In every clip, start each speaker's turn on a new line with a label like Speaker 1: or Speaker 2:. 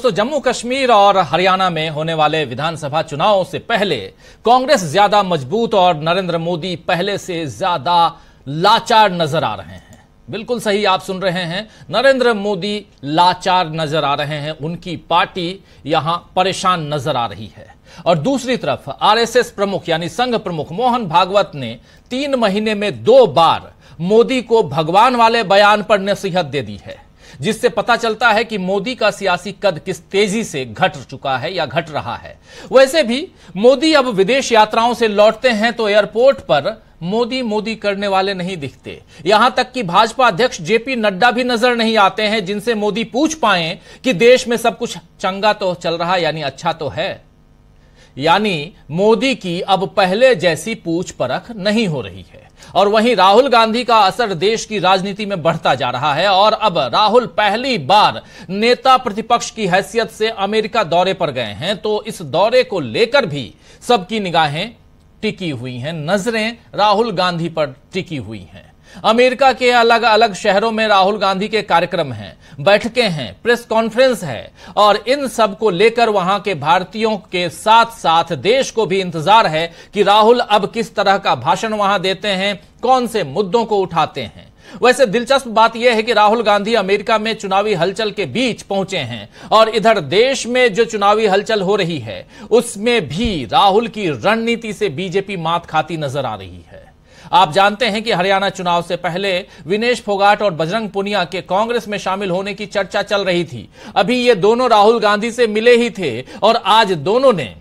Speaker 1: दोस्तों, जम्मू कश्मीर और हरियाणा में होने वाले विधानसभा चुनावों से पहले कांग्रेस ज्यादा मजबूत और नरेंद्र मोदी पहले से ज्यादा लाचार नजर आ रहे हैं। बिल्कुल सही आप सुन रहे हैं, नरेंद्र मोदी लाचार नजर आ रहे हैं। उनकी पार्टी यहां परेशान नजर आ रही है। और दूसरी तरफ आरएसएस प्रमुख यानी संघ प्रमुख मोहन भागवत ने 3 महीने में 2 बार मोदी को भगवान वाले बयान पर नसीहत दे दी है, जिससे पता चलता है कि मोदी का सियासी कद किस तेजी से घट चुका है या घट रहा है। वैसे भी मोदी अब विदेश यात्राओं से लौटते हैं तो एयरपोर्ट पर मोदी मोदी करने वाले नहीं दिखते। यहां तक कि भाजपा अध्यक्ष जेपी नड्डा भी नजर नहीं आते हैं, जिनसे मोदी पूछ पाए कि देश में सब कुछ चंगा तो चल रहा, यानी अच्छा तो है। यानी मोदी की अब पहले जैसी पूछ परख नहीं हो रही है। और वहीं राहुल गांधी का असर देश की राजनीति में बढ़ता जा रहा है और अब राहुल पहली बार नेता प्रतिपक्ष की हैसियत से अमेरिका दौरे पर गए हैं, तो इस दौरे को लेकर भी सबकी निगाहें टिकी हुई हैं, नजरें राहुल गांधी पर टिकी हुई हैं। अमेरिका के अलग अलग शहरों में राहुल गांधी के कार्यक्रम हैं, बैठकें हैं, प्रेस कॉन्फ्रेंस है और इन सब को लेकर वहां के भारतीयों के साथ साथ देश को भी इंतजार है कि राहुल अब किस तरह का भाषण वहां देते हैं, कौन से मुद्दों को उठाते हैं। वैसे दिलचस्प बात यह है कि राहुल गांधी अमेरिका में चुनावी हलचल के बीच पहुंचे हैं और इधर देश में जो चुनावी हलचल हो रही है उसमें भी राहुल की रणनीति से बीजेपी मात खाती नजर आ रही है। आप जानते हैं कि हरियाणा चुनाव से पहले विनेश फोगाट और बजरंग पुनिया के कांग्रेस में शामिल होने की चर्चा चल रही थी। अभी ये दोनों राहुल गांधी से मिले ही थे और आज दोनों ने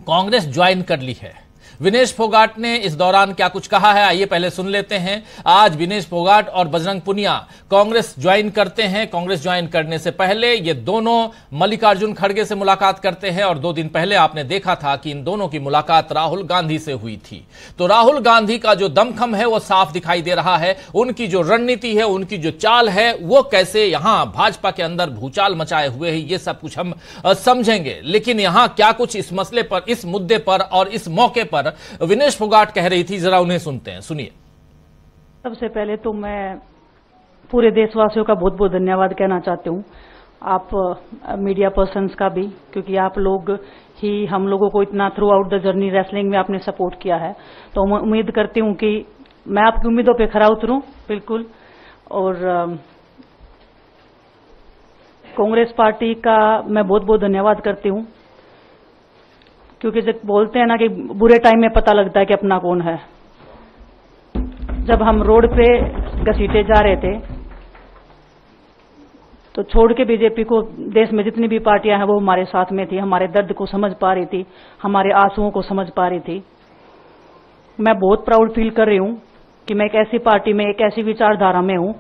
Speaker 1: कांग्रेस ज्वाइन कर ली है। विनेश फोगाट ने इस दौरान क्या कुछ कहा है, आइए पहले सुन लेते हैं। आज विनेश फोगाट और बजरंग पुनिया कांग्रेस ज्वाइन करते हैं। कांग्रेस ज्वाइन करने से पहले ये दोनों मल्लिकार्जुन खड़गे से मुलाकात करते हैं और 2 दिन पहले आपने देखा था कि इन दोनों की मुलाकात राहुल गांधी से हुई थी। तो राहुल गांधी का जो दमखम है वो साफ दिखाई दे रहा है। उनकी जो रणनीति है, उनकी जो चाल है, वो कैसे यहां भाजपा के अंदर भूचाल मचाए हुए है, ये सब कुछ हम समझेंगे। लेकिन यहां क्या कुछ इस मसले पर, इस मुद्दे पर और इस मौके पर विनेश फोगाट कह रही थी, जरा उन्हें सुनते हैं, सुनिए।
Speaker 2: सबसे पहले तो मैं पूरे देशवासियों का बहुत बहुत धन्यवाद कहना चाहती हूँ, आप मीडिया पर्सन्स का भी, क्योंकि आप लोग ही हम लोगों को इतना through out the journey wrestling में आपने सपोर्ट किया है। तो मैं उम्मीद करती हूँ कि मैं आपकी उम्मीदों पे खरा उतरूं बिल्कुल। और कांग्रेस पार्टी का मैं बहुत बहुत धन्यवाद करती हूँ, क्योंकि जब बोलते हैं ना कि बुरे टाइम में पता लगता है कि अपना कौन है। जब हम रोड पे घसीटे जा रहे थे तो छोड़ के बीजेपी को देश में जितनी भी पार्टियां हैं वो हमारे साथ में थी, हमारे दर्द को समझ पा रही थी, हमारे आंसुओं को समझ पा रही थी। मैं बहुत प्राउड फील कर रही हूं कि मैं एक ऐसी पार्टी में, एक ऐसी विचारधारा में हूं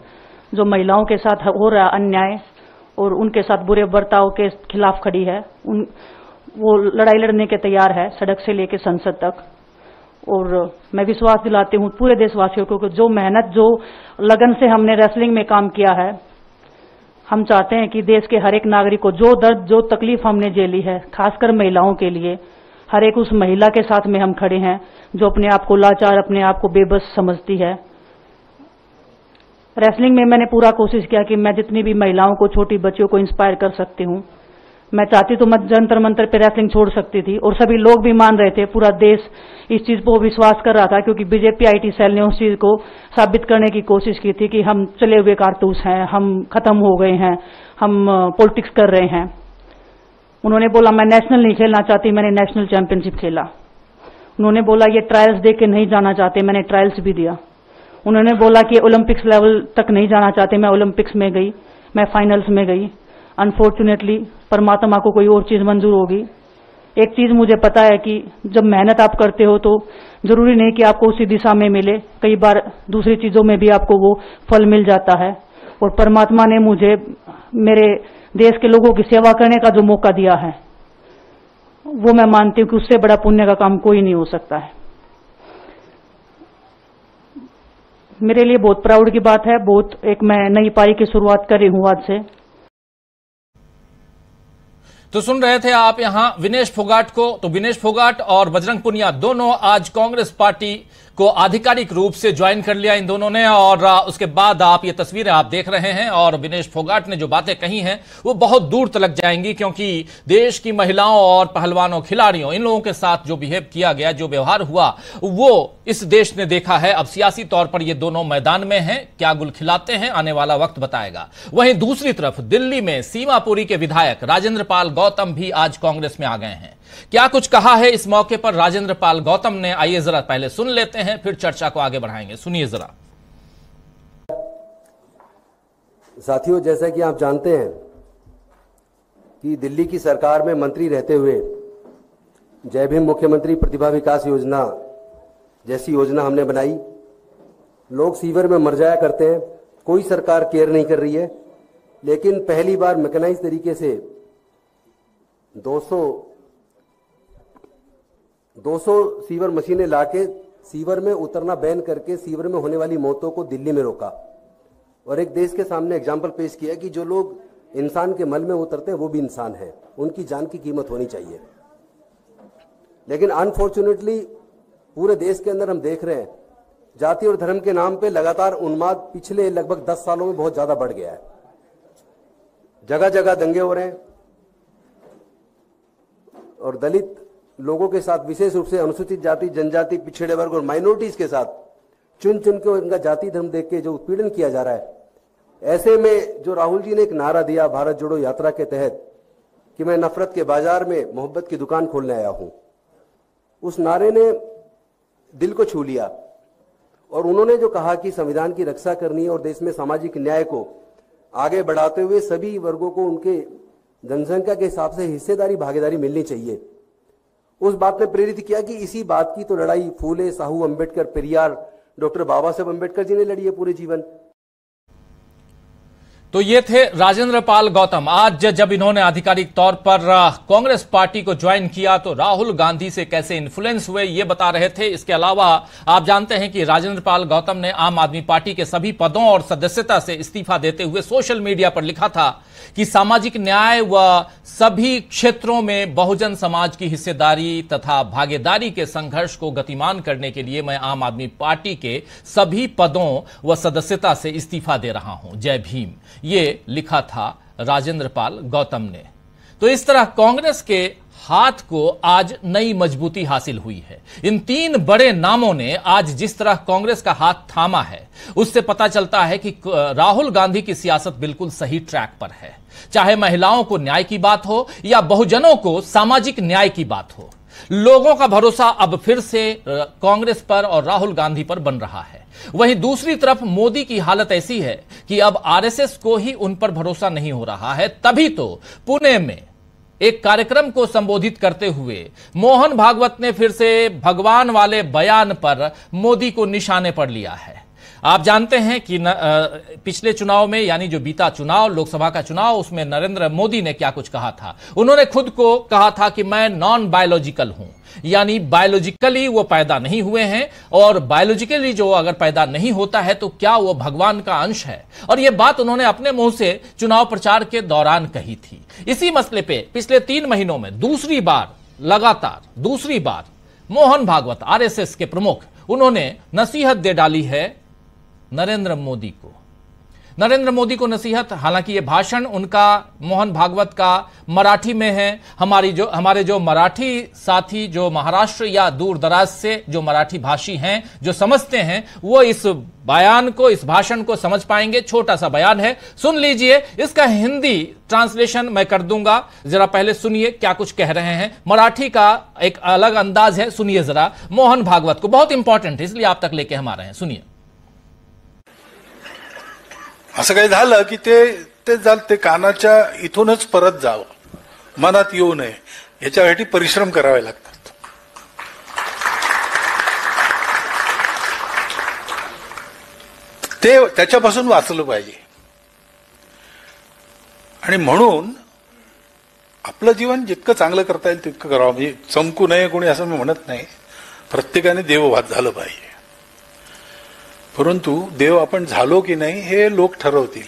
Speaker 2: जो महिलाओं के साथ हो रहा अन्याय और उनके साथ बुरे बर्ताव के खिलाफ खड़ी है। वो लड़ाई लड़ने के तैयार है, सड़क से लेकर संसद तक। और मैं विश्वास दिलाती हूँ पूरे देशवासियों को कि जो मेहनत, जो लगन से हमने रेसलिंग में काम किया है, हम चाहते हैं कि देश के हर एक नागरिक को जो दर्द, जो तकलीफ हमने झेली है, खासकर महिलाओं के लिए, हर एक उस महिला के साथ में हम खड़े हैं जो अपने आप को लाचार, अपने आप को बेबस समझती है। रेसलिंग में मैंने पूरा कोशिश किया कि मैं जितनी भी महिलाओं को, छोटी बच्चियों को इंस्पायर कर सकती हूँ। मैं चाहती तो मैं जंतर मंतर पे रेसलिंग छोड़ सकती थी और सभी लोग भी मान रहे थे, पूरा देश इस चीज को विश्वास कर रहा था, क्योंकि बीजेपी आईटी सेल ने उस चीज को साबित करने की कोशिश की थी कि हम चले हुए कारतूस हैं, हम खत्म हो गए हैं, हम पॉलिटिक्स कर रहे हैं। उन्होंने बोला मैं नेशनल नहीं खेलना चाहती, मैंने नेशनल चैंपियनशिप खेला। उन्होंने बोला ये ट्रायल्स दे के नहीं जाना चाहते, मैंने ट्रायल्स भी दिया। उन्होंने बोला कि ओलंपिक्स लेवल तक नहीं जाना चाहते, मैं ओलंपिक्स में गई, मैं फाइनल्स में गई। अनफॉर्चुनेटली परमात्मा को कोई और चीज मंजूर होगी। एक चीज मुझे पता है कि जब मेहनत आप करते हो तो जरूरी नहीं कि आपको उसी दिशा में मिले, कई बार दूसरी चीजों में भी आपको वो फल मिल जाता है। और परमात्मा ने मुझे मेरे देश के लोगों की सेवा करने का जो मौका दिया है, वो मैं मानती हूँ कि उससे बड़ा पुण्य का काम कोई नहीं हो सकता है। मेरे लिए बहुत प्राउड की बात है, बहुत एक मैं नई पारी की शुरुआत कर रही हूँ आज से।
Speaker 1: तो सुन रहे थे आप यहां विनेश फोगाट को। तो विनेश फोगाट और बजरंग पुनिया दोनों आज कांग्रेस पार्टी को आधिकारिक रूप से ज्वाइन कर लिया इन दोनों ने, और उसके बाद आप ये तस्वीरें आप देख रहे हैं। और विनेश फोगाट ने जो बातें कही हैं वो बहुत दूर तक जाएंगी, क्योंकि देश की महिलाओं और पहलवानों, खिलाड़ियों, इन लोगों के साथ जो बिहेव किया गया, जो व्यवहार हुआ, वो इस देश ने देखा है। अब सियासी तौर पर ये दोनों मैदान में हैं, क्या गुल खिलाते हैं आने वाला वक्त बताएगा। वहीं दूसरी तरफ दिल्ली में सीमापुरी के विधायक राजेंद्र पाल गौतम भी आज कांग्रेस में आ गए हैं। क्या कुछ कहा है इस मौके पर राजेंद्र पाल गौतम ने, आइए जरा पहले सुन लेते हैं, फिर चर्चा को आगे बढ़ाएंगे। सुनिए जरा।
Speaker 3: साथियों, जैसा कि आप जानते हैं कि दिल्ली की सरकार में मंत्री रहते हुए जय भीम मुख्यमंत्री प्रतिभा विकास योजना जैसी योजना हमने बनाई। लोग सीवर में मर जाया करते हैं, कोई सरकार केयर नहीं कर रही है, लेकिन पहली बार मैकेनाइज तरीके से 200 सीवर मशीनें लाके सीवर में उतरना बैन करके सीवर में होने वाली मौतों को दिल्ली में रोका, और एक देश के सामने एग्जाम्पल पेश किया कि जो लोग इंसान के मल में उतरते हैं वो भी इंसान है, उनकी जान की कीमत होनी चाहिए। लेकिन अनफॉर्चुनेटली पूरे देश के अंदर हम देख रहे हैं जाति और धर्म के नाम पे लगातार उन्माद पिछले लगभग 10 सालों में बहुत ज्यादा बढ़ गया है। जगह जगह दंगे हो रहे हैं और दलित लोगों के साथ, विशेष रूप से अनुसूचित जाति, जनजाति, पिछड़े वर्ग और माइनॉरिटीज के साथ चुन चुन के उनका जाति धर्म देख के जो उत्पीड़न किया जा रहा है, ऐसे में जो राहुल जी ने एक नारा दिया भारत जोड़ो यात्रा के तहत कि मैं नफरत के बाजार में मोहब्बत की दुकान खोलने आया हूं, उस नारे ने दिल को छू लिया। और उन्होंने जो कहा कि संविधान की रक्षा करनी है और देश में सामाजिक न्याय को आगे बढ़ाते हुए सभी वर्गों को उनके जनसंख्या के हिसाब से हिस्सेदारी, भागीदारी मिलनी चाहिए, उस बात ने प्रेरित किया कि इसी बात की तो लड़ाई फूले, साहू, अंबेडकर, पेरियार, डॉक्टर बाबा साहब अंबेडकर जी ने लड़ी है पूरे जीवन।
Speaker 1: तो ये थे राजेंद्र पाल गौतम। आज जब इन्होंने आधिकारिक तौर पर कांग्रेस पार्टी को ज्वाइन किया तो राहुल गांधी से कैसे इन्फ्लुएंस हुए ये बता रहे थे। इसके अलावा आप जानते हैं कि राजेंद्र पाल गौतम ने आम आदमी पार्टी के सभी पदों और सदस्यता से इस्तीफा देते हुए सोशल मीडिया पर लिखा था कि सामाजिक न्याय व सभी क्षेत्रों में बहुजन समाज की हिस्सेदारी तथा भागीदारी के संघर्ष को गतिमान करने के लिए मैं आम आदमी पार्टी के सभी पदों व सदस्यता से इस्तीफा दे रहा हूं, जय भीम, ये लिखा था राजेंद्र पाल गौतम ने। तो इस तरह कांग्रेस के हाथ को आज नई मजबूती हासिल हुई है। इन तीन बड़े नामों ने आज जिस तरह कांग्रेस का हाथ थामा है, उससे पता चलता है कि राहुल गांधी की सियासत बिल्कुल सही ट्रैक पर है। चाहे महिलाओं को न्याय की बात हो या बहुजनों को सामाजिक न्याय की बात हो, लोगों का भरोसा अब फिर से कांग्रेस पर और राहुल गांधी पर बन रहा है। वहीं दूसरी तरफ मोदी की हालत ऐसी है कि अब आरएसएस को ही उन पर भरोसा नहीं हो रहा है। तभी तो पुणे में एक कार्यक्रम को संबोधित करते हुए मोहन भागवत ने फिर से भगवान वाले बयान पर मोदी को निशाने पर लिया है। आप जानते हैं कि पिछले चुनाव में, यानी जो बीता चुनाव, लोकसभा का चुनाव, उसमें नरेंद्र मोदी ने क्या कुछ कहा था। उन्होंने खुद को कहा था कि मैं नॉन बायोलॉजिकल हूं, यानी बायोलॉजिकली वो पैदा नहीं हुए हैं, और बायोलॉजिकली जो अगर पैदा नहीं होता है तो क्या वो भगवान का अंश है। और ये बात उन्होंने अपने मुंह से चुनाव प्रचार के दौरान कही थी। इसी मसले पे पिछले 3 महीनों में दूसरी बार मोहन भागवत, आरएसएस के प्रमुख, उन्होंने नसीहत दे डाली है नरेंद्र मोदी को नसीहत। हालांकि ये भाषण उनका, मोहन भागवत का, मराठी में है। हमारे जो मराठी साथी जो महाराष्ट्र या दूर दराज से जो मराठी भाषी हैं, जो समझते हैं, वो इस बयान को, इस भाषण को समझ पाएंगे। छोटा सा बयान है, सुन लीजिए। इसका हिंदी ट्रांसलेशन मैं कर दूंगा, जरा पहले सुनिए क्या कुछ कह रहे हैं। मराठी का एक अलग अंदाज है, सुनिए जरा मोहन भागवत को, बहुत इंपॉर्टेंट है, इसलिए आप तक लेके हम आ रहे हैं, सुनिए।
Speaker 4: असं काही झालं की ते कानाच्या इथूनच परत जावं, मनात येऊ नये, याच्यासाठी परिश्रम करावे लागतात। ते त्याच्यापासून वाचलं पाहिजे आणि म्हणून आपलं जीवन जितकं चांगलं करता येईल तितकं करावं। म्हणजे चमकू नये कोणी असं मी म्हणत नाही, प्रत्येकाने देवभात झालं पाहिजे, परंतु देव आपण झालो की नाही हे लोक ठरवतील।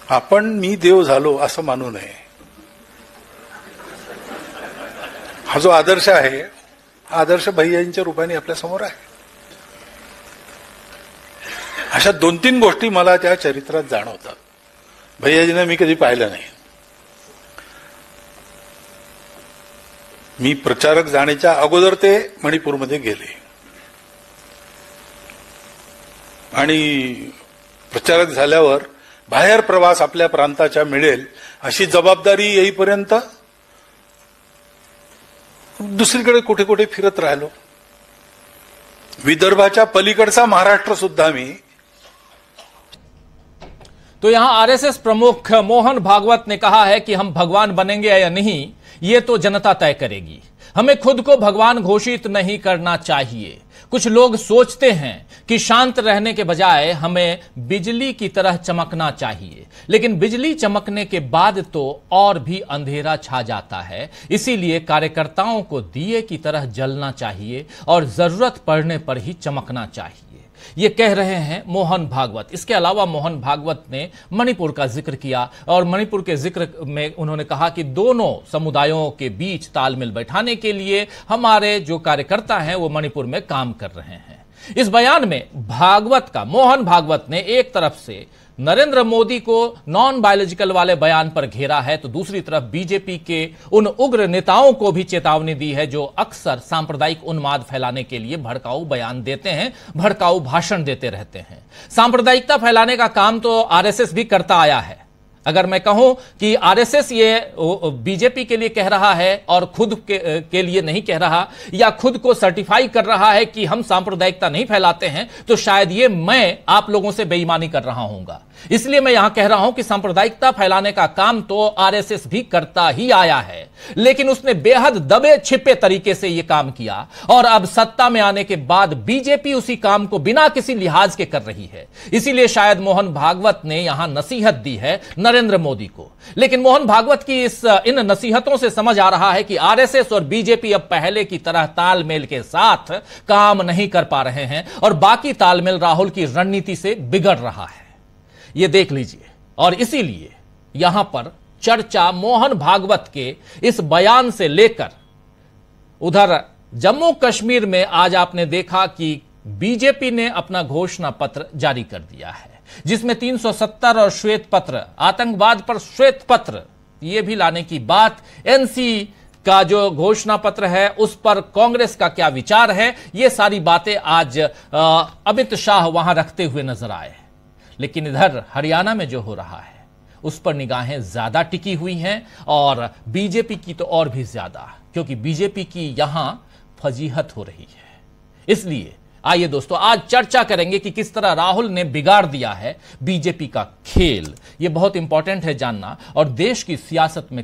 Speaker 4: आपण मी देव झालो असं मानू नये। हा जो आदर्श आहे हा आदर्श भैयाजींच्या रूपाने आपल्या समोर आहे. अशा 2-3 गोष्टी मला त्या चरित्रात जाणवतात. भैयाजींना मी कधी पाहिलं नाही. मी प्रचारक जाण्याच्या अगोदर ते मणिपूरमध्ये गेले आणि प्रचारक झाल्यावर बाहेर प्रवास आपल्या प्रांताच्या मिळेल अशी जबाबदारी येईपर्यंत दुसरीकडे कुठे कुठे फिरत राहिलो. विदर्भाच्या पलीकडचा महाराष्ट्र सुद्धा मी.
Speaker 1: तो यहां आरएसएस प्रमुख मोहन भागवत ने कहा है कि हम भगवान बनेंगे या नहीं ये तो जनता तय करेगी. हमें खुद को भगवान घोषित नहीं करना चाहिए. कुछ लोग सोचते हैं कि शांत रहने के बजाय हमें बिजली की तरह चमकना चाहिए, लेकिन बिजली चमकने के बाद तो और भी अंधेरा छा जाता है. इसीलिए कार्यकर्ताओं को दिए की तरह जलना चाहिए और जरूरत पड़ने पर ही चमकना चाहिए. ये कह रहे हैं मोहन भागवत. इसके अलावा मोहन भागवत ने मणिपुर का जिक्र किया और मणिपुर के जिक्र में उन्होंने कहा कि दोनों समुदायों के बीच तालमेल बैठाने के लिए हमारे जो कार्यकर्ता हैं वो मणिपुर में काम कर रहे हैं. इस बयान में मोहन भागवत ने एक तरफ से नरेंद्र मोदी को नॉन बायोलॉजिकल वाले बयान पर घेरा है, तो दूसरी तरफ बीजेपी के उन उग्र नेताओं को भी चेतावनी दी है जो अक्सर सांप्रदायिक उन्माद फैलाने के लिए भड़काऊ बयान देते हैं, भड़काऊ भाषण देते रहते हैं. सांप्रदायिकता फैलाने का काम तो आरएसएस भी करता आया है. अगर मैं कहूं कि आरएसएस ये बीजेपी के लिए कह रहा है और खुद के लिए नहीं कह रहा, या खुद को सर्टिफाई कर रहा है कि हम सांप्रदायिकता नहीं फैलाते हैं, तो शायद ये मैं आप लोगों से बेईमानी कर रहा हूंगा. इसलिए मैं यहां कह रहा हूं कि सांप्रदायिकता फैलाने का काम तो आरएसएस भी करता ही आया है, लेकिन उसने बेहद दबे छिपे तरीके से यह काम किया और अब सत्ता में आने के बाद बीजेपी उसी काम को बिना किसी लिहाज के कर रही है. इसीलिए शायद मोहन भागवत ने यहां नसीहत दी है नरेंद्र मोदी को. लेकिन मोहन भागवत की इन नसीहतों से समझ आ रहा है कि आरएसएस और बीजेपी अब पहले की तरह तालमेल के साथ काम नहीं कर पा रहे हैं और बाकी तालमेल राहुल की रणनीति से बिगड़ रहा है. ये देख लीजिए. और इसीलिए यहां पर चर्चा मोहन भागवत के इस बयान से लेकर उधर जम्मू कश्मीर में आज आपने देखा कि बीजेपी ने अपना घोषणा पत्र जारी कर दिया है, जिसमें 370 और श्वेत पत्र, आतंकवाद पर श्वेत पत्र ये भी लाने की बात, एनसी का जो घोषणा पत्र है उस पर कांग्रेस का क्या विचार है, ये सारी बातें आज अमित शाह वहां रखते हुए नजर आए. लेकिन इधर हरियाणा में जो हो रहा है उस पर निगाहें ज्यादा टिकी हुई हैं और बीजेपी की तो और भी ज्यादा, क्योंकि बीजेपी की यहां फजीहत हो रही है. इसलिए आइए दोस्तों आज चर्चा करेंगे कि किस तरह राहुल ने बिगाड़ दिया है बीजेपी का खेल. यह बहुत इंपॉर्टेंट है जानना, और देश की सियासत में